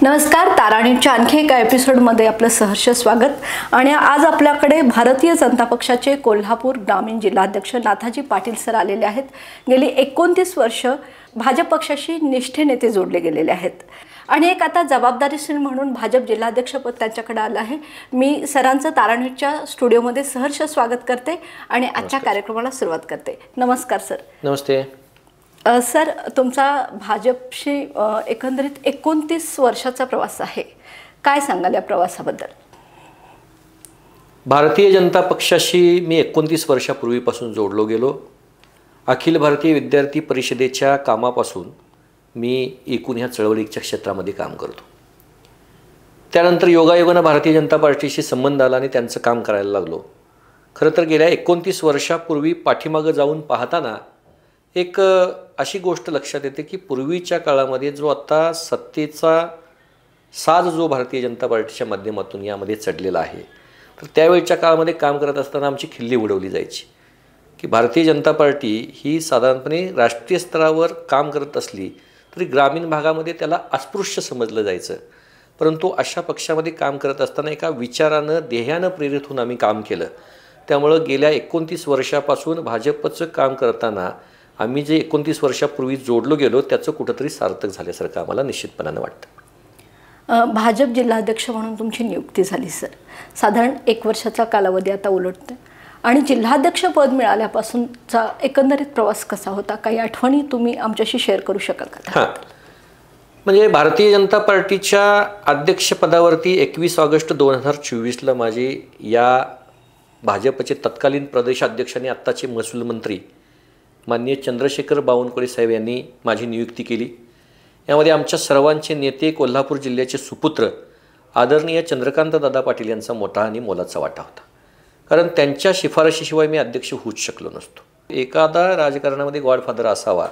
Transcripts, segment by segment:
नमस्कार, ताराणीच्या आणखी एका एपिसोडमध्ये आपलं सहर्ष स्वागत। आणि आज आपल्याकडे भारतीय जनता पक्षाचे कोल्हापूर ग्रामीण जिल्हाध्यक्ष नाथाजी पाटील सर आलेले आहेत। गेली 29 वर्ष भाजप पक्षाशी निष्ठेने ते जोडले गेलेले आहेत आणि एक आता जबाबदारीशील म्हणून भाजप जिल्हाध्यक्षपद त्यांच्याकडे आलं आहे। मी सरांचं ताराणीच्या स्टुडिओमध्ये सहर्ष स्वागत करते आणि आजच्या कार्यक्रमाला सुरुवात करते। नमस्कार सर। नमस्ते सर, तुमचा भाजपशी एकंदरीत 29 वर्षाचा प्रवास आहे, काय सांगाल या प्रवासाबद्दल? भारतीय जनता पक्षाशी मी 29 वर्षापूर्वीपासून जोडलो गेलो। अखिल भारतीय विद्यार्थी परिषदेच्या कामापासून मी एकूण ह्या चळवळीच्या क्षेत्रामध्ये काम करतो। त्यानंतर योगायोगाने भारतीय जनता पार्टीशी संबंध आला आणि त्यांचं काम करायला लागलो। खरं तर गेल्या 29 वर्षापूर्वी पाठीमागं जाऊन पाहताना एक अशी गोष्ट लक्षात येते की पूर्वीच्या काळामध्ये जो आता सत्तेचा साज जो भारतीय जनता पार्टीच्या माध्यमातून यामध्ये चढलेला आहे, तर त्यावेळच्या काळामध्ये काम करत असताना आमची खिल्ली उडवली जायची की भारतीय जनता पार्टी ही साधारणपणे राष्ट्रीय स्तरावर काम करत असली तरी ग्रामीण भागामध्ये त्याला अस्पृश्य समजलं जायचं। परंतु अशा पक्षामध्ये काम करत असताना एका विचारानं ध्येयानं प्रेरित होऊन आम्ही काम केलं। त्यामुळं गेल्या 29 वर्षापासून भाजपचं काम करताना आम्ही जे 29 वर्षापूर्वी जोडलो गेलो त्याचं कुठंतरी सार्थक झाल्यासारखं आम्हाला निश्चितपणाने वाटतं। भाजप जिल्हाध्यक्ष म्हणून तुमची नियुक्ती झाली सर, साधारण 1 वर्षाचा कालावधी आता उलटतोय आणि जिल्हाध्यक्ष पद मिळाल्यापासूनचा एकंदरीत प्रवास कसा होता, काही आठवणी तुम्ही आमच्याशी शेअर करू शकाल का? हां, म्हणजे भारतीय जनता पार्टीच्या अध्यक्षपदावरती 21 ऑगस्ट 2024ला माझी या भाजपचे तत्कालीन प्रदेशाध्यक्ष आणि आत्ताचे महसूल मंत्री माननीय चंद्रशेखर बावनकुळे साहेब यांनी माझी नियुक्ती केली। यामध्ये आमच्या सर्वांचे नेते, कोल्हापूर जिल्ह्याचे सुपुत्र आदरणीय चंद्रकांत दादा पाटील यांचा मोठा आणि मोलाचा वाटा होता, कारण त्यांच्या शिफारशीशिवाय मी अध्यक्ष होऊच शकलो नसतो। एखादा राजकारणामध्ये गॉडफादर असावा,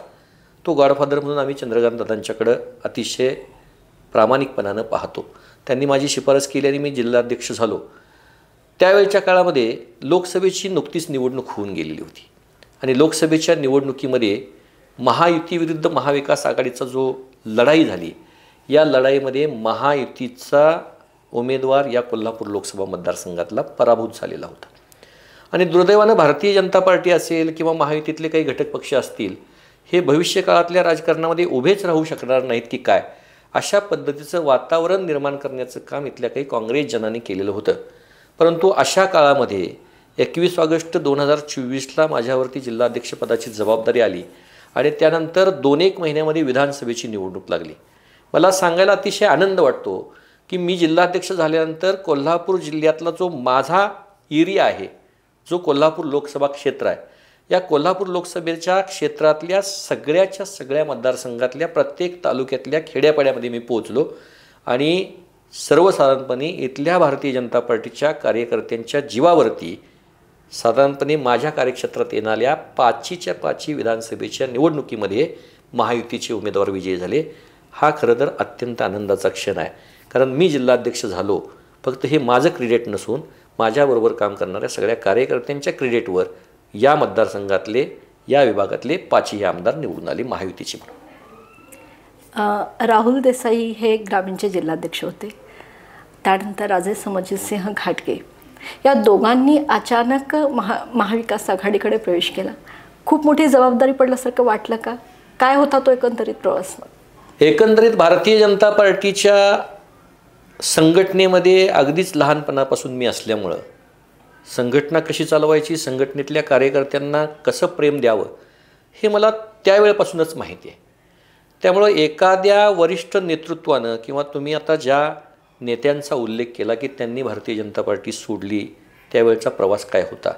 तो गॉडफादर म्हणून आम्ही चंद्रकांत दादांच्याकडं अतिशय प्रामाणिकपणानं पाहतो। त्यांनी माझी शिफारस केली आणि मी जिल्हाध्यक्ष झालो। त्यावेळच्या काळामध्ये लोकसभेची नुकतीच निवडणूक होऊन गेलेली होती आणि लोकसभेच्या निवडणुकीमध्ये महायुती विरुद्ध महाविकास आघाडीचा जो लढाई झाली, या लढाईमध्ये महायुतीचा उमेदवार या कोल्हापूर लोकसभा मतदारसंघातला पराभूत झालेला होता आणि दुर्दैवानं भारतीय जनता पार्टी असेल किंवा महायुतीतले काही घटक पक्ष असतील, हे भविष्य काळातल्या राजकारणामध्ये उभेच राहू शकणार नाहीत की काय, अशा पद्धतीचं वातावरण निर्माण करण्याचं काम इथल्या काही काँग्रेस जनांनी केलेलं होतं। परंतु अशा काळामध्ये 21 ऑगस्ट 2024ला माझ्यावरती जिल्हाध्यक्षपदाची जबाबदारी आली आणि त्यानंतर 2-1 महिन्यामध्ये विधानसभेची निवडणूक लागली। मला सांगायला अतिशय आनंद वाटतो की मी जिल्हाध्यक्ष झाल्यानंतर कोल्हापूर जिल्ह्यातला जो माझा एरिया आहे, जो कोल्हापूर लोकसभा क्षेत्र आहे, या कोल्हापूर लोकसभेच्या क्षेत्रातल्या सगळ्या मतदारसंघातल्या प्रत्येक तालुक्यातल्या खेड्यापाड्यामध्ये मी पोहोचलो आणि सर्वसाधारणपणे इथल्या भारतीय जनता पार्टीच्या कार्यकर्त्यांच्या जीवावरती साधारणपणे माझ्या कार्यक्षेत्रात येणाऱ्या 5च्या 5 विधानसभेच्या निवडणुकीमध्ये महायुतीचे उमेदवार विजयी झाले। हा खरं तर अत्यंत आनंदाचा क्षण आहे, कारण मी जिल्हाध्यक्ष झालो फक्त हे माझं क्रेडिट नसून माझ्याबरोबर काम करणाऱ्या सगळ्या कार्यकर्त्यांच्या क्रेडिटवर या मतदारसंघातले, या विभागातले 5ही आमदार निवडून आले महायुतीचे म्हणून। राहुल देसाई हे ग्रामीणचे जिल्हाध्यक्ष होते, त्यानंतर राजे समरजितसिंह घाटगे या दोघांनी अचानक महाविकास आघाडीकडे प्रवेश केला। खूप मोठी जबाबदारी पडल्यासारखं वाटलं का? काय होता तो एकंदरीत प्रवास? एकंदरीत भारतीय जनता पार्टीच्या संघटनेमध्ये अगदीच लहानपणापासून मी असल्यामुळं संघटना कशी चालवायची, संघटनेतल्या कार्यकर्त्यांना कसं प्रेम द्यावं, हे मला त्यावेळेपासूनच माहिती आहे। त्यामुळं एखाद्या वरिष्ठ नेतृत्वानं किंवा तुम्ही आता ज्या नेत्यांचा उल्लेख केला की त्यांनी भारतीय जनता पार्टी सोडली, त्यावेळचा प्रवास काय होता,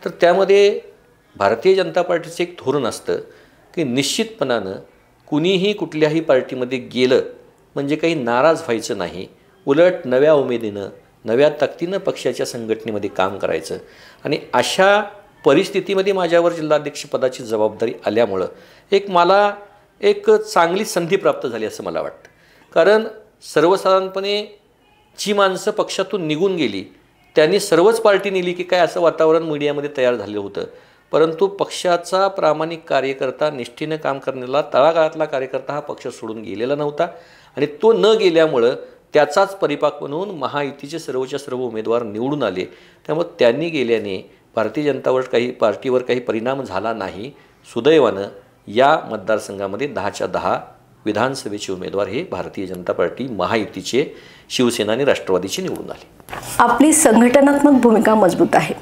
तर त्यामध्ये भारतीय जनता पार्टीचं एक धोरण असतं की निश्चितपणानं कुणीही कुठल्याही पार्टीमध्ये गेलं म्हणजे काही नाराज व्हायचं नाही, उलट नव्या उमेदीनं, नव्या ताकदीनं पक्षाच्या संघटनेमध्ये काम करायचं। आणि अशा परिस्थितीमध्ये माझ्यावर जिल्हाध्यक्षपदाची जबाबदारी आल्यामुळं मला एक चांगली संधी प्राप्त झाली असं मला वाटतं, कारण सर्वसाधारणपणे जी माणसं पक्षातून निघून गेली त्यांनी सर्वच पार्टी नेली की काय असं वातावरण मीडियामध्ये तयार झालं होतं। परंतु पक्षाचा प्रामाणिक कार्यकर्ता, निष्ठेने काम करणारा तळागाळातला कार्यकर्ता हा पक्ष सोडून गेलेला नव्हता आणि तो न गेल्यामुळं त्याचाच परिपाक म्हणून महायुतीचे सर्वच्या सर्व उमेदवार निवडून आले. त्यामुळे त्यांनी गेल्याने भारतीय जनता पार्टीवर काही परिणाम झाला नाही. सुदैवानं या मतदारसंघामध्ये 10च्या 10 विधानसभेचे उमेदवार हे भारतीय जनता पार्टी महायुतीचे शिवसेना आणि राष्ट्रवादीचे निवडून आले. आपली संघटनात्मक भूमिका मजबूत आहे.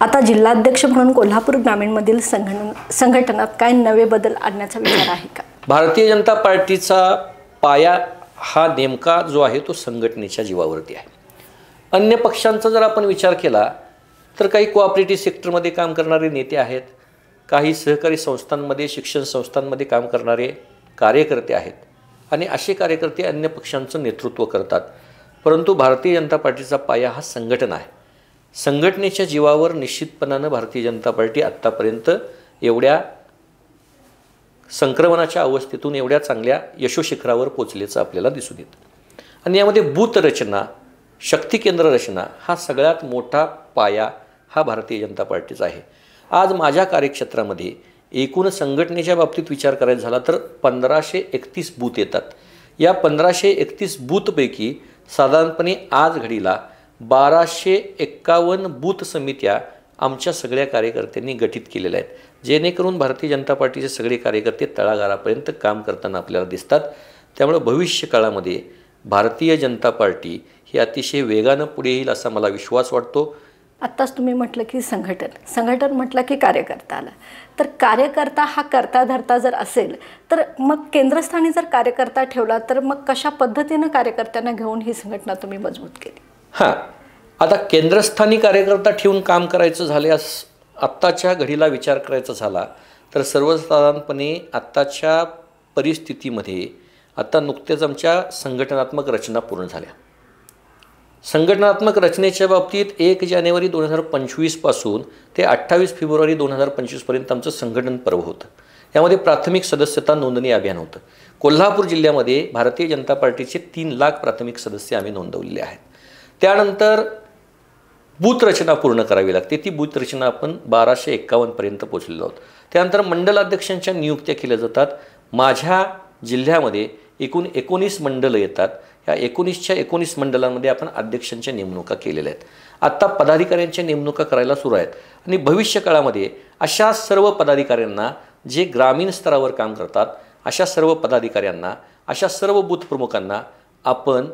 आता जिल्हाध्यक्ष म्हणून कोल्हापूर ग्रामीणमधील संघटनात काय नवे बदल आणण्याचा विचार आहे का? भारतीय जनता पार्टीचा पाया हा नेमका जो आहे तो संघटनेच्या जीवावरती आहे. अन्य पक्षांचा जर आपण विचार केला तर काही कोऑपरेटिव्ह सेक्टरमध्ये काम करणारे नेते आहेत, काही सहकारी संस्थांमध्ये शिक्षण संस्थांमध्ये काम करणारे कार्यकर्ते आहेत आणि असे कार्यकर्ते अन्य पक्षांचं नेतृत्व करतात. परंतु भारतीय जनता पार्टीचा पाया हा संघटना आहे. संघटनेच्या जीवावर निश्चितपणानं भारतीय जनता पार्टी आत्तापर्यंत एवढ्या संक्रमणाच्या अवस्थेतून एवढ्या चांगल्या यशोशिखरावर पोचल्याचं आपल्याला दिसून येतं. आणि यामध्ये बूथ रचना, शक्ती केंद्र रचना हा सगळ्यात मोठा पाया हा भारतीय जनता पार्टीचा आहे. आज माझ्या कार्यक्षेत्रामध्ये एकूण संघटनेच्या बाबतीत विचार करायचा झाला तर 1531 बूथ येतात. या 1531 बूथपैकी साधारणपणे आज घडीला 1251 बूथ समित्या आमच्या सगळ्या कार्यकर्त्यांनी गठीत केलेल्या आहेत, जेणेकरून भारतीय जनता पार्टीचे सगळे कार्यकर्ते तळागाळापर्यंत काम करताना आपल्याला दिसतात. त्यामुळे भविष्य काळामध्ये भारतीय जनता पार्टी ही अतिशय वेगानं पुढे येईल असा मला विश्वास वाटतो. आत्ताच तुम्ही म्हटलं की संघटन म्हटलं की कार्यकर्ता आला, तर कार्यकर्ता हा करता धरता जर असेल तर मग केंद्रस्थानी जर कार्यकर्ता ठेवला तर मग कशा पद्धतीनं कार्यकर्त्यांना घेऊन ही संघटना तुम्ही मजबूत केली? आता केंद्रस्थानी कार्यकर्ता ठेवून काम करायचं झाल्यास आत्ताच्या घडीला विचार करायचा झाला तर सर्वसाधारणपणे आत्ताच्या परिस्थितीमध्ये आता नुकतेच आमच्या संघटनात्मक रचना पूर्ण झाल्या. संघटनात्मक रचनेच्या बाबतीत 1 जानेवारी 2025 पासून ते 28 फेब्रुवारी 2025 पर्यंत आमचं संघटन पर्व होतं. यामध्ये प्राथमिक सदस्यता नोंदणी अभियान होतं. कोल्हापूर जिल्ह्यामध्ये भारतीय जनता पार्टीचे 3 लाख प्राथमिक सदस्य आम्ही नोंदवलेले आहेत. त्यानंतर बूथ रचना पूर्ण करावी लागते. ती बूथ रचना आपण 1251 पर्यंत पोहोचलेलो आहोत. त्यानंतर मंडल अध्यक्षांच्या नियुक्त्या केल्या जातात. माझ्या जिल्ह्यामध्ये एकूण 19 मंडलं येतात. या 19च्या 19 मंडळांमध्ये आपण अध्यक्षांच्या नेमणुका केलेल्या आहेत. आत्ता पदाधिकाऱ्यांच्या नेमणुका करायला सुरू आहेत आणि भविष्य काळामध्ये अशा सर्व पदाधिकाऱ्यांना जे ग्रामीण स्तरावर काम करतात अशा सर्व पदाधिकाऱ्यांना, अशा सर्व बूथ प्रमुखांना आपण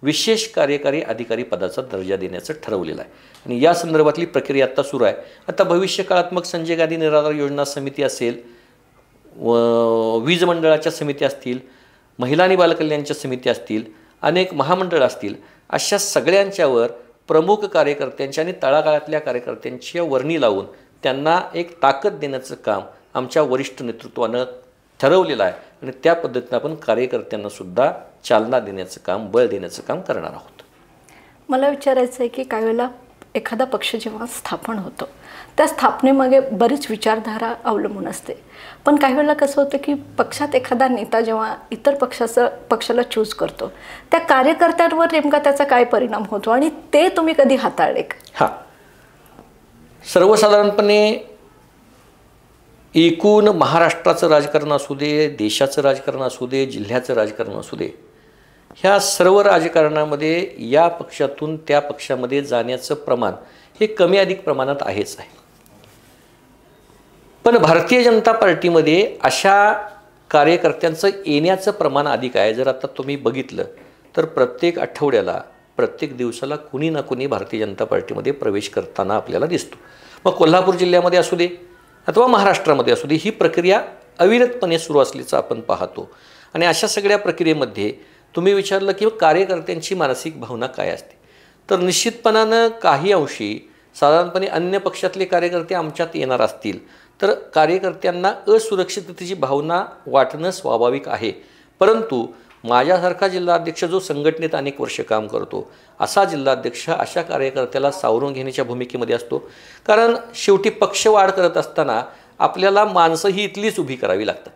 विशेष कार्यकारी अधिकारी पदाचा दर्जा देण्याचं ठरवलेलं आहे आणि या संदर्भातली प्रक्रिया आत्ता सुरू आहे. आता भविष्य काळात मग संजय गांधी निराधार योजना समिती असेल, वीज मंडळाच्या समिती असतील, महिला आणि बालकल्याणच्या समिती असतील, अनेक महामंडळ असतील, अशा सगळ्यांच्यावर प्रमुख कार्यकर्त्यांच्या आणि तळागाळातल्या कार्यकर्त्यांच्या वर्णी लावून त्यांना एक ताकद देण्याचं काम आमच्या वरिष्ठ नेतृत्वानं ठरवलेलं आहे आणि त्या पद्धतीनं आपण कार्यकर्त्यांनासुद्धा चालना देण्याचं काम, बळ देण्याचं काम करणार आहोत. मला विचारायचं आहे की काही वेळेला एखादा पक्ष जेव्हा स्थापन होतो त्या स्थापनेमागे बरीच विचारधारा अवलंबून असते, पण काही वेळेला कसं होतं की पक्षात एखादा नेता जेव्हा इतर पक्षाला चूज करतो त्या कार्यकर्त्यांवर नेमका त्याचा काय परिणाम होतो आणि ते तुम्ही कधी हाताळले का? सर्वसाधारणपणे एकूण महाराष्ट्राचं राजकारण असू दे, देशाचं राजकारण असू दे, जिल्ह्याचं राजकारण असू दे, ह्या सर्व राजकारणामध्ये या पक्षातून त्या पक्षामध्ये जाण्याचं प्रमाण हे कमी अधिक प्रमाणात आहेच आहे. पण भारतीय जनता पार्टीमध्ये अशा कार्यकर्त्यांचं येण्याचं प्रमाण अधिक आहे. जर आता तुम्ही बघितलं तर प्रत्येक आठवड्याला, प्रत्येक दिवसाला कुणी ना कुणी भारतीय जनता पार्टीमध्ये प्रवेश करताना आपल्याला दिसतो. मग कोल्हापूर जिल्ह्यामध्ये असू दे अथवा महाराष्ट्रामध्ये असू दे, ही प्रक्रिया अविरतपणे सुरू असल्याचं आपण पाहतो. आणि अशा सगळ्या प्रक्रियेमध्ये तुम्ही विचारलं की कार्यकर्त्यांची मानसिक भावना काय असते, तर निश्चितपणानं काही अंशी साधारणपणे अन्य पक्षातले कार्यकर्ते आमच्यात येणार असतील तर कार्यकर्त्यांना असुरक्षिततेची भावना वाटणं स्वाभाविक आहे. परंतु माझ्यासारखा जिल्हाध्यक्ष जो संघटनेत अनेक वर्ष काम करतो असा जिल्हाध्यक्ष अशा कार्यकर्त्याला सावरून घेण्याच्या भूमिकेमध्ये असतो. कारण शेवटी पक्ष वाढ करत असताना आपल्याला माणसं ही इथलीच उभी करावी लागतात.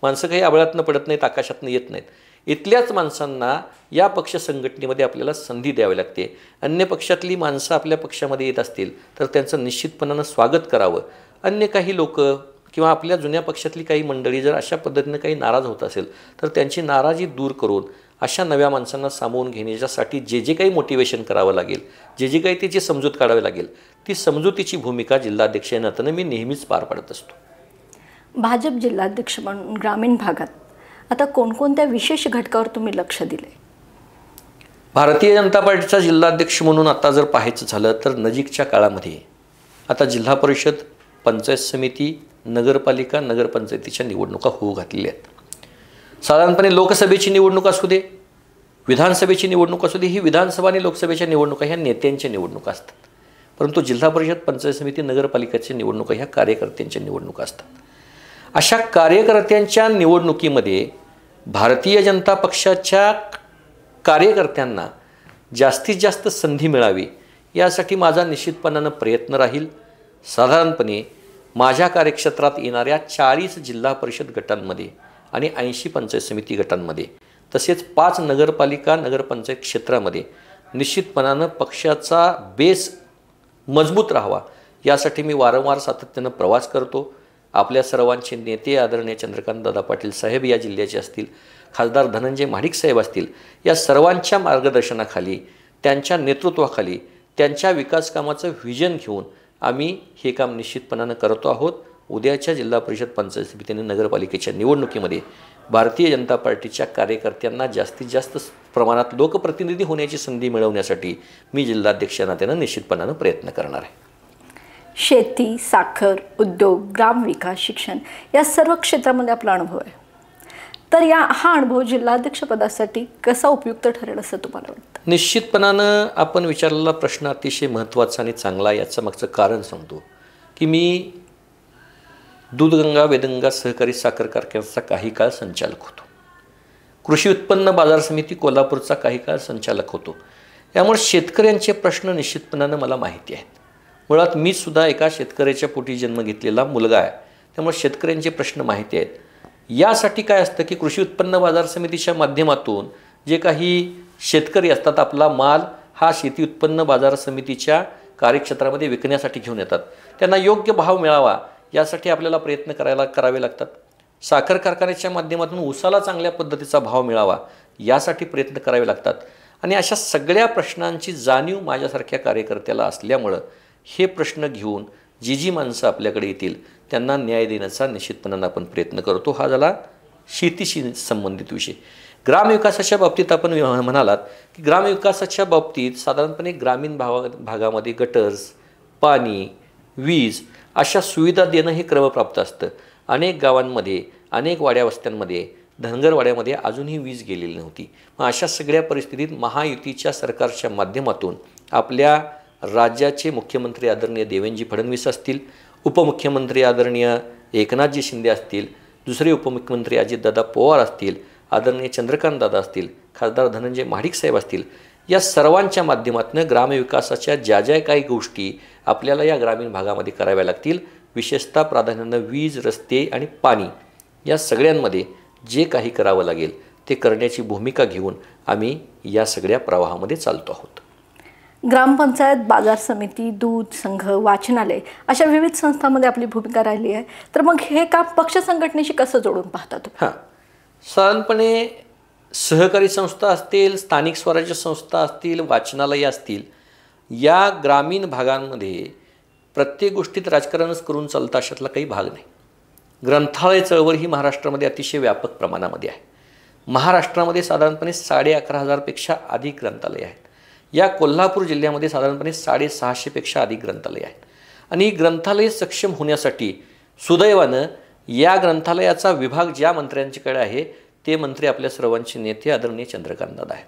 माणसं काही आबळातनं पडत नाहीत, आकाशातनं येत नाहीत. इथल्याच माणसांना या पक्ष संघटनेमध्ये आपल्याला संधी द्यावी लागते. अन्य पक्षातली माणसं आपल्या पक्षामध्ये येत असतील तर त्यांचं निश्चितपणानं स्वागत करावं. अन्य काही लोक किंवा आपल्या जुन्या पक्षातली काही मंडळी जर अशा पद्धतीनं काही नाराज होत असेल तर त्यांची नाराजी दूर करून अशा नव्या माणसांना सामावून घेण्याच्यासाठी जे जे काही मोटिवेशन करावं लागेल, जे जे काही त्याची समजूत काढावी लागेल, ती समजुतीची भूमिका जिल्हाध्यक्ष या नात्यानं मी नेहमीच पार पाडत असतो. भाजप जिल्हाध्यक्ष म्हणून ग्रामीण भागात आता कोणकोणत्या विशेष घटकावर तुम्ही लक्ष दिले? भारतीय जनता पार्टीचा जिल्हाध्यक्ष म्हणून आता जर पाहायचं झालं तर नजीकच्या काळामध्ये आता जिल्हा परिषद, पंचायत समिती, नगरपालिका, नगरपंचायतीच्या निवडणुका होऊ घातलेल्या आहेत. साधारणपणे लोकसभेची निवडणूक असू दे, विधानसभेची निवडणूक असू दे, ही विधानसभा आणि लोकसभेच्या निवडणुका ह्या नेत्यांच्या निवडणुका असतात. परंतु जिल्हा परिषद, पंचायत समिती, नगरपालिकेच्या निवडणुका ह्या कार्यकर्त्यांच्या निवडणुका असतात. अशा कार्यकर्त्यांच्या निवडणुकीमध्ये भारतीय जनता पक्षाच्या कार्यकर्त्यांना जास्तीत जास्त संधी मिळावी यासाठी माझा निश्चितपणानं प्रयत्न राहील. साधारणपणे माझ्या कार्यक्षेत्रात येणाऱ्या 40 जिल्हा परिषद गटांमध्ये आणि 80 पंचायत समिती गटांमध्ये तसेच 5 नगरपालिका, नगरपंचायत क्षेत्रामध्ये निश्चितपणानं पक्षाचा बेस मजबूत राहावा यासाठी मी वारंवार सातत्यानं प्रवास करतो. आपल्या सर्वांचे नेते आदरणीय चंद्रकांतदादा पाटील साहेब या जिल्ह्याचे असतील, खासदार धनंजय महाडिक साहेब असतील, या सर्वांच्या मार्गदर्शनाखाली, त्यांच्या नेतृत्वाखाली, त्यांच्या विकास कामाचं व्हिजन घेऊन आम्ही हे काम निश्चितपणानं करतो आहोत. उद्याच्या जिल्हा परिषद, पंचायत समिती आणि नगरपालिकेच्या निवडणुकीमध्ये भारतीय जनता पार्टीच्या कार्यकर्त्यांना जास्तीत जास्त प्रमाणात लोकप्रतिनिधी होण्याची संधी मिळवण्यासाठी मी जिल्हाध्यक्ष नात्यानं निश्चितपणानं प्रयत्न करणार आहे. शेती, साखर, उद्योग, ग्रामविकास, शिक्षण या सर्व क्षेत्रामध्ये आपला अनुभव आहे. तर हा अनुभव जिल्हाध्यक्षपदासाठी कसा उपयुक्त ठरेल असं तुम्हाला वाटतं? निश्चितपणानं आपण विचारलेला प्रश्न अतिशय महत्त्वाचा आणि चांगला. याचं मागचं कारण सांगतो की मी दूधगंगा वेदगंगा सहकारी साखर कारखान्याचा काही काळ संचालक होतो. कृषी उत्पन्न बाजार समिती कोल्हापूरचा काही काळ संचालक होतो. त्यामुळे शेतकऱ्यांचे प्रश्न निश्चितपणानं मला माहिती आहेत. मुळात मी सुद्धा एका शेतकऱ्याच्या पोटी जन्म घेतलेला मुलगा आहे. त्यामुळे शेतकऱ्यांचे प्रश्न माहिती आहेत. यासाठी काय असतं की कृषी उत्पन्न बाजार समितीच्या माध्यमातून जे काही शेतकरी असतात आपला माल हा शेती उत्पन्न बाजार समितीच्या कार्यक्षेत्रामध्ये विकण्यासाठी घेऊन येतात. त्यांना योग्य भाव मिळावा यासाठी आपल्याला प्रयत्न करावे लागतात. साखर कारखान्याच्या माध्यमातून ऊसाला चांगल्या पद्धतीचा भाव मिळावा यासाठी प्रयत्न करावे लागतात. आणि अशा सगळ्या प्रश्नांची जाणीव माझ्यासारख्या कार्यकर्त्याला असल्यामुळं हे प्रश्न घेऊन जी माणसं आपल्याकडे येतील त्यांना न्याय देण्याचा निश्चितपणानं आपण प्रयत्न करतो. हा झाला शेतीशी संबंधित विषय. ग्रामविकासाच्या बाबतीत आपण म्हणालात की ग्रामविकासाच्या बाबतीत साधारणपणे ग्रामीण भागामध्ये गटर्स, पाणी, वीज अशा सुविधा देणं हे क्रमप्राप्त असतं. अनेक गावांमध्ये, अनेक वाड्यावस्त्यांमध्ये, धनगरवाड्यामध्ये अजूनही वीज गेलेली नव्हती. मग अशा सगळ्या परिस्थितीत महायुतीच्या सरकारच्या माध्यमातून आपल्या राज्याचे मुख्यमंत्री आदरणीय देवेंद्रजी फडणवीस असतील, उपमुख्यमंत्री आदरणीय एकनाथजी शिंदे असतील, दुसरे उपमुख्यमंत्री अजितदादा पवार असतील, आदरणीय चंद्रकांतदादा असतील, खासदार धनंजय महाडिक साहेब असतील, या सर्वांच्या माध्यमातून ग्रामविकासाच्या ज्या ज्या काही गोष्टी आपल्याला या ग्रामीण भागामध्ये कराव्या लागतील, विशेषतः प्राधान्यानं वीज, रस्ते आणि पाणी या सगळ्यांमध्ये जे काही करावं लागेल ते करण्याची भूमिका घेऊन आम्ही या सगळ्या प्रवाहामध्ये चालतो आहोत. ग्रामपंचायत, बाजार समिती, दूध संघ, वाचनालय अशा विविध संस्थांमध्ये आपली भूमिका राहिली आहे. तर मग हे काम पक्ष संघटनेशी कसं जोडून पाहतात? साधारणपणे सहकारी संस्था असतील, स्थानिक स्वराज्य संस्था असतील, वाचनालय असतील, या ग्रामीण भागांमध्ये प्रत्येक गोष्टीत राजकारणच करून चालतं अशातला काही भाग नाही. ग्रंथालय चळवळ ही महाराष्ट्रामध्ये अतिशय व्यापक प्रमाणामध्ये आहे. महाराष्ट्रामध्ये साधारणपणे 11,500पेक्षा अधिक ग्रंथालय आहेत. या कोल्हापूर जिल्ह्यामध्ये साधारणपणे 650पेक्षा अधिक ग्रंथालय आहेत. आणि ही ग्रंथालय सक्षम होण्यासाठी सुदैवानं या ग्रंथालयाचा विभाग ज्या मंत्र्यांच्याकडे आहे ते मंत्री आपल्या सर्वांचे नेते आदरणीय चंद्रकांतदादा आहेत.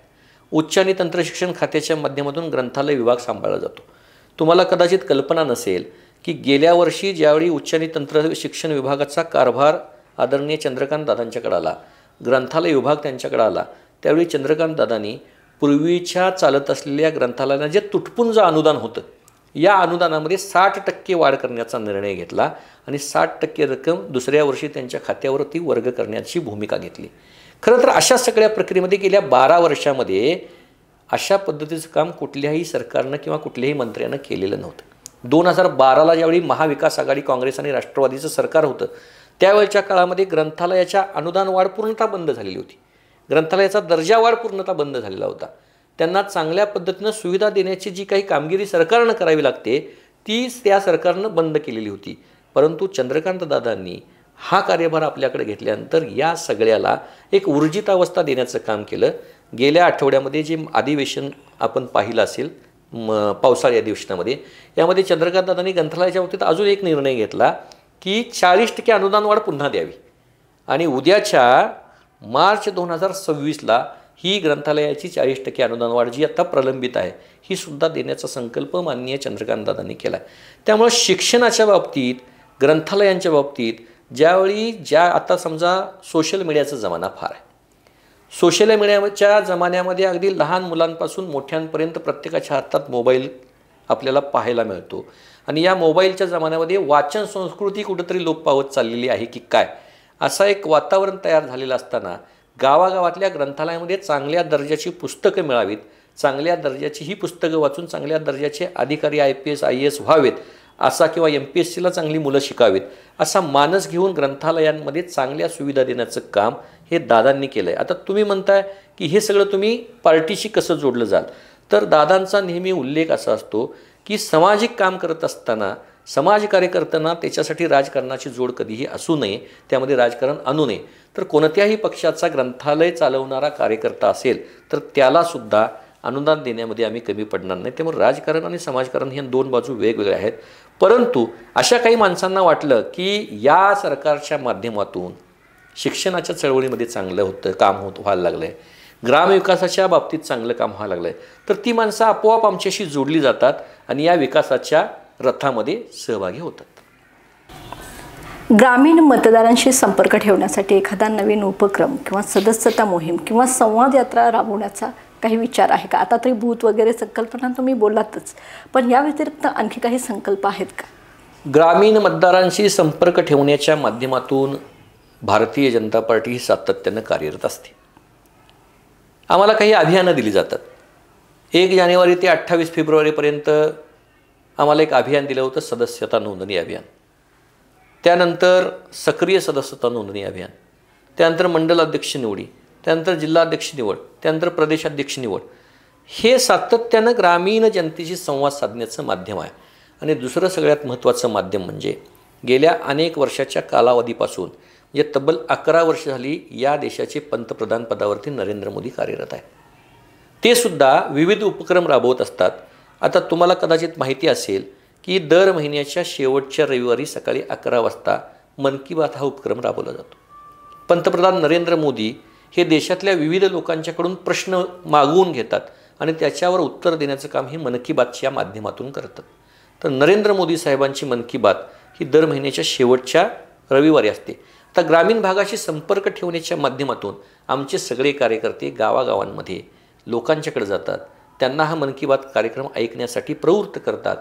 उच्च आणि तंत्रशिक्षण खात्याच्या माध्यमातून ग्रंथालय विभाग सांभाळला जातो. तुम्हाला कदाचित कल्पना नसेल की गेल्या वर्षी ज्यावेळी उच्च आणि तंत्र शिक्षण विभागाचा कारभार आदरणीय चंद्रकांतदादांच्याकडे आला, ग्रंथालय विभाग त्यांच्याकडे आला, त्यावेळी चंद्रकांतदादांनी पूर्वीच्या चालत असलेल्या ग्रंथालयांना जे तुटपुंज अनुदान होतं या अनुदानामध्ये 60% वाढ करण्याचा निर्णय घेतला आणि 60% रक्कम दुसऱ्या वर्षी त्यांच्या खात्यावरती वर्ग करण्याची भूमिका घेतली. खरं तर अशा सगळ्या प्रक्रियेमध्ये गेल्या 12 वर्षामध्ये अशा पद्धतीचं काम कुठल्याही सरकारनं किंवा कुठल्याही मंत्र्यानं केलेलं नव्हतं. 2012ला ज्यावेळी महाविकास आघाडी, काँग्रेस आणि राष्ट्रवादीचं सरकार होतं त्यावेळच्या काळामध्ये ग्रंथालयाच्या अनुदान वाढ पूर्णतः बंद झालेली होती. ग्रंथालयाचा दर्जावाढ पूर्णतः बंद झालेला होता. त्यांना चांगल्या पद्धतीनं सुविधा देण्याची जी काही कामगिरी सरकारनं करावी लागते तीच त्या सरकारनं बंद केलेली होती. परंतु चंद्रकांत दादांनी हा कार्यभार आपल्याकडे घेतल्यानंतर या सगळ्याला एक ऊर्जित अवस्था देण्याचं काम केलं. गेल्या आठवड्यामध्ये जे अधिवेशन आपण पाहिलं असेल पावसाळी अधिवेशनामध्ये, यामध्ये चंद्रकांत दादांनी ग्रंथालयाच्या बाबतीत अजून एक निर्णय घेतला की 40% अनुदान वाढ पुन्हा द्यावी आणि उद्याच्या मार्च 2026ला ही ग्रंथालयाची 40% अनुदान वाढ जी आता प्रलंबित आहे ही सुद्धा देण्याचा संकल्प माननीय चंद्रकांत दादांनी केला आहे. त्यामुळे शिक्षणाच्या बाबतीत, ग्रंथालयांच्या बाबतीत ज्या आता समजा सोशल मीडियाचा जमाना फार आहे. सोशल मीडियाच्या जमान्यामध्ये अगदी लहान मुलांपासून मोठ्यांपर्यंत प्रत्येकाच्या हातात मोबाईल आपल्याला पाहायला मिळतो आणि या मोबाईलच्या जमान्यामध्ये वाचन संस्कृती कुठेतरी लोप पावत चाललेली आहे की काय, असा एक वातावरण तयार झालेलं असताना गावागावातल्या ग्रंथालयामध्ये चांगल्या दर्जाची पुस्तकं मिळावीत, चांगल्या दर्जाची ही पुस्तकं वाचून चांगल्या दर्जाचे अधिकारी IPS IAS व्हावेत असा किंवा MPSCला चांगली मुलं शिकावीत असा मानस घेऊन ग्रंथालयांमध्ये चांगल्या सुविधा देण्याचं काम हे दादांनी केलं आहे. आता तुम्ही म्हणताय की हे सगळं तुम्ही पार्टीशी कसं जोडलं जाल, तर दादांचा नेहमी उल्लेख असा असतो की सामाजिक काम करत असताना, समाजकार्य करताना त्याच्यासाठी राजकारणाची जोड कधीही असू नये, त्यामध्ये राजकारण आणू नये. तर कोणत्याही पक्षाचा ग्रंथालय चालवणारा कार्यकर्ता असेल तर त्यालासुद्धा अनुदान देण्यामध्ये आम्ही कमी पडणार नाही. त्यामुळे राजकारण आणि समाजकारण ह्या दोन बाजू वेगवेगळ्या आहेत. परंतु अशा काही माणसांना वाटलं की या सरकारच्या माध्यमातून शिक्षणाच्या चळवळीमध्ये चांगलं काम व्हायला लागलं आहे, ग्रामविकासाच्या बाबतीत चांगलं काम व्हायला लागलं आहे, तर ती माणसं आपोआप आमच्याशी जोडली जातात आणि या विकासाच्या रथामध्ये सहभागी होतात. ग्रामीण मतदारांशी संपर्क ठेवण्यासाठी एखादा नवीन उपक्रम किंवा सदस्यता मोहीम किंवा संवाद यात्रा राबवण्याचा काही विचार आहे का? आता तरी बूथ वगैरे संकल्पना तुम्ही बोलातच, पण या व्यतिरिक्त आणखी काही संकल्प आहेत का? ग्रामीण मतदारांशी संपर्क ठेवण्याच्या माध्यमातून भारतीय जनता पार्टी ही सातत्यानं कार्यरत असते. आम्हाला काही अभियानं दिली जातात. 1 जानेवारी ते 28 फेब्रुवारीपर्यंत आम्हाला एक अभियान दिलं होतं, सदस्यता नोंदणी अभियान. त्यानंतर सक्रिय सदस्यता नोंदणी अभियान, त्यानंतर मंडल अध्यक्ष निवडी, त्यानंतर जिल्हाध्यक्ष निवड, त्यानंतर प्रदेशाध्यक्ष निवड. हे सातत्यानं ग्रामीण जनतेशी संवाद साधण्याचं माध्यम आहे. आणि दुसरं सगळ्यात महत्त्वाचं माध्यम म्हणजे गेल्या अनेक वर्षाच्या कालावधीपासून म्हणजे तब्बल 11 वर्ष झाली या देशाचे पंतप्रधान पदावरती नरेंद्र मोदी कार्यरत आहे. ते सुद्धा विविध उपक्रम राबवत असतात. आता तुम्हाला कदाचित माहिती असेल की दर महिन्याच्या शेवटच्या रविवारी सकाळी 11 वाजता मन की बात हा उपक्रम राबवला जातो. पंतप्रधान नरेंद्र मोदी हे देशातल्या विविध लोकांच्याकडून प्रश्न मागवून घेतात आणि त्याच्यावर उत्तर देण्याचं काम हे मन की बातच्या माध्यमातून करतात. तर नरेंद्र मोदी साहेबांची मन की बात ही दर महिन्याच्या शेवटच्या रविवारी असते. आता ग्रामीण भागाशी संपर्क ठेवण्याच्या माध्यमातून आमचे सगळे कार्यकर्ते गावागावांमध्ये लोकांच्याकडे जातात, त्यांना हा मन की बात कार्यक्रम ऐकण्यासाठी प्रवृत्त करतात.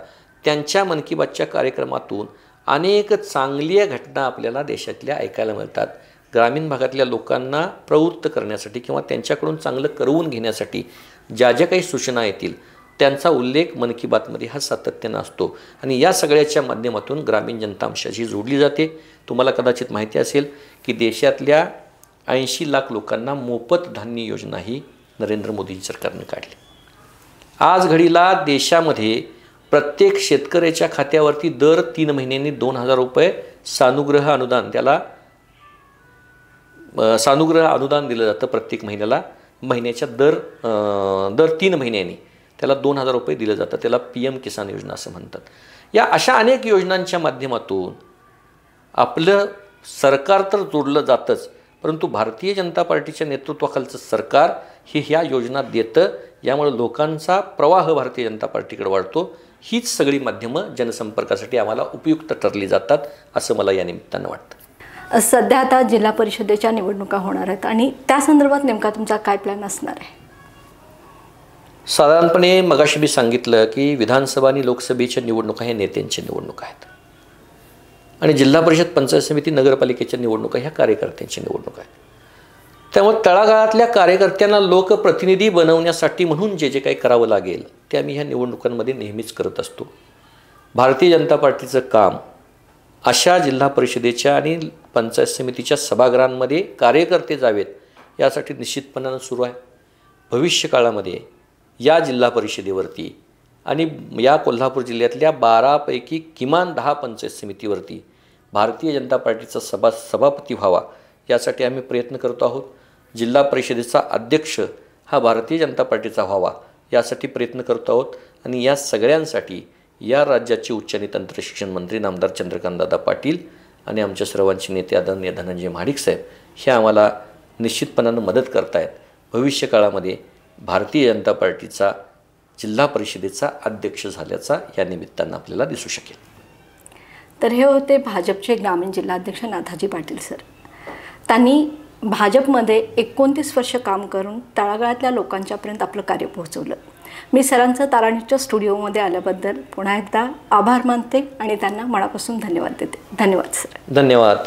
त्यांच्या मन की बातच्या कार्यक्रमातून अनेक चांगल्या घटना आपल्याला देशातल्या ऐकायला मिळतात. ग्रामीण भागातल्या लोकांना प्रवृत्त करण्यासाठी किंवा त्यांच्याकडून चांगलं करवून घेण्यासाठी ज्या ज्या काही सूचना येतील त्यांचा उल्लेख मन की बातमध्ये हा सातत्यानं असतो. आणि या सगळ्याच्या माध्यमातून ग्रामीण जनता आमच्याशी जोडली जाते. तुम्हाला कदाचित माहिती असेल की देशातल्या 80 लाख लोकांना मोफत धान्य योजना ही नरेंद्र मोदी सरकारने काढली. आज घडीला देशामध्ये प्रत्येक शेतकऱ्याच्या खात्यावरती दर 3 महिन्यांनी 2000 रुपये सानुग्रह अनुदान, त्याला सानुग्रह अनुदान दिलं जातं. प्रत्येक महिन्याला महिन्याच्या दर 3 महिन्यांनी त्याला 2000 रुपये दिलं जातं. त्याला PM किसान योजना असं म्हणतात. या अशा अनेक योजनांच्या माध्यमातून आपलं सरकार तर जोडलं जातंच, परंतु भारतीय जनता पार्टीच्या नेतृत्वाखालचं सरकार हे ह्या योजना देतं. यामुळे लोकांचा प्रवाह भारतीय जनता पार्टीकडे वाढतो. हीच सगळी माध्यमं जनसंपर्कासाठी आम्हाला उपयुक्त ठरली जातात असं मला या निमित्तानं वाटतं. सध्या आता जिल्हा परिषदेच्या निवडणुका होणार आहेत आणि त्या संदर्भात नेमका तुमचा काय प्लॅन असणार आहे? साधारणपणे मगाशी मी सांगितलं की विधानसभा आणि लोकसभेच्या निवडणुका हे नेत्यांच्या निवडणुका आहेत आणि जिल्हा परिषद, पंचायत समिती, नगरपालिकेच्या निवडणुका ह्या कार्यकर्त्यांच्या निवडणुका आहेत. त्यामुळे तळागाळातल्या कार्यकर्त्यांना लोकप्रतिनिधी बनवण्यासाठी म्हणून जे जे काही करावं लागेल ते आम्ही ह्या निवडणुकांमध्ये नेहमीच करत असतो. भारतीय जनता पार्टीचं काम अशा जिल्हा परिषदेच्या आणि पंचायत समितीच्या सभागृहांमध्ये कार्यकर्ते जावेत यासाठी निश्चितपणानं सुरू आहे. भविष्यकाळामध्ये या जिल्हा परिषदेवरती आणि या कोल्हापूर जिल्ह्यातल्या 12 पैकी किमान 10 पंचायत समितीवरती भारतीय जनता पार्टीचा सभापती व्हावा यासाठी आम्ही प्रयत्न करतो आहोत. जिल्हा परिषदेचा अध्यक्ष हा भारतीय जनता पार्टीचा व्हावा यासाठी प्रयत्न करतो आहोत. आणि या सगळ्यांसाठी या राज्याचे उच्च आणि तंत्र शिक्षण मंत्री नामदार चंद्रकांतदादा पाटील आणि आमच्या सर्वांचे नेते आदरणीय धनंजय महाडिक साहेब हे आम्हाला निश्चितपणानं मदत करतायत. भविष्यकाळामध्ये भारतीय जनता पार्टीचा जिल्हा परिषदेचा अध्यक्ष झाल्याचा या निमित्तानं आपल्याला दिसू शकेल. तर हे होते भाजपचे ग्रामीण जिल्हाध्यक्ष नाथाजी पाटील सर. त्यांनी भाजपमध्ये 29 वर्ष काम करून तळागाळातल्या लोकांच्यापर्यंत आपलं कार्य पोहोचवलं. मी सरांचं ताराणीच्या स्टुडिओमध्ये आल्याबद्दल पुन्हा एकदा आभार मानते आणि त्यांना मनापासून धन्यवाद देते. धन्यवाद सर. धन्यवाद.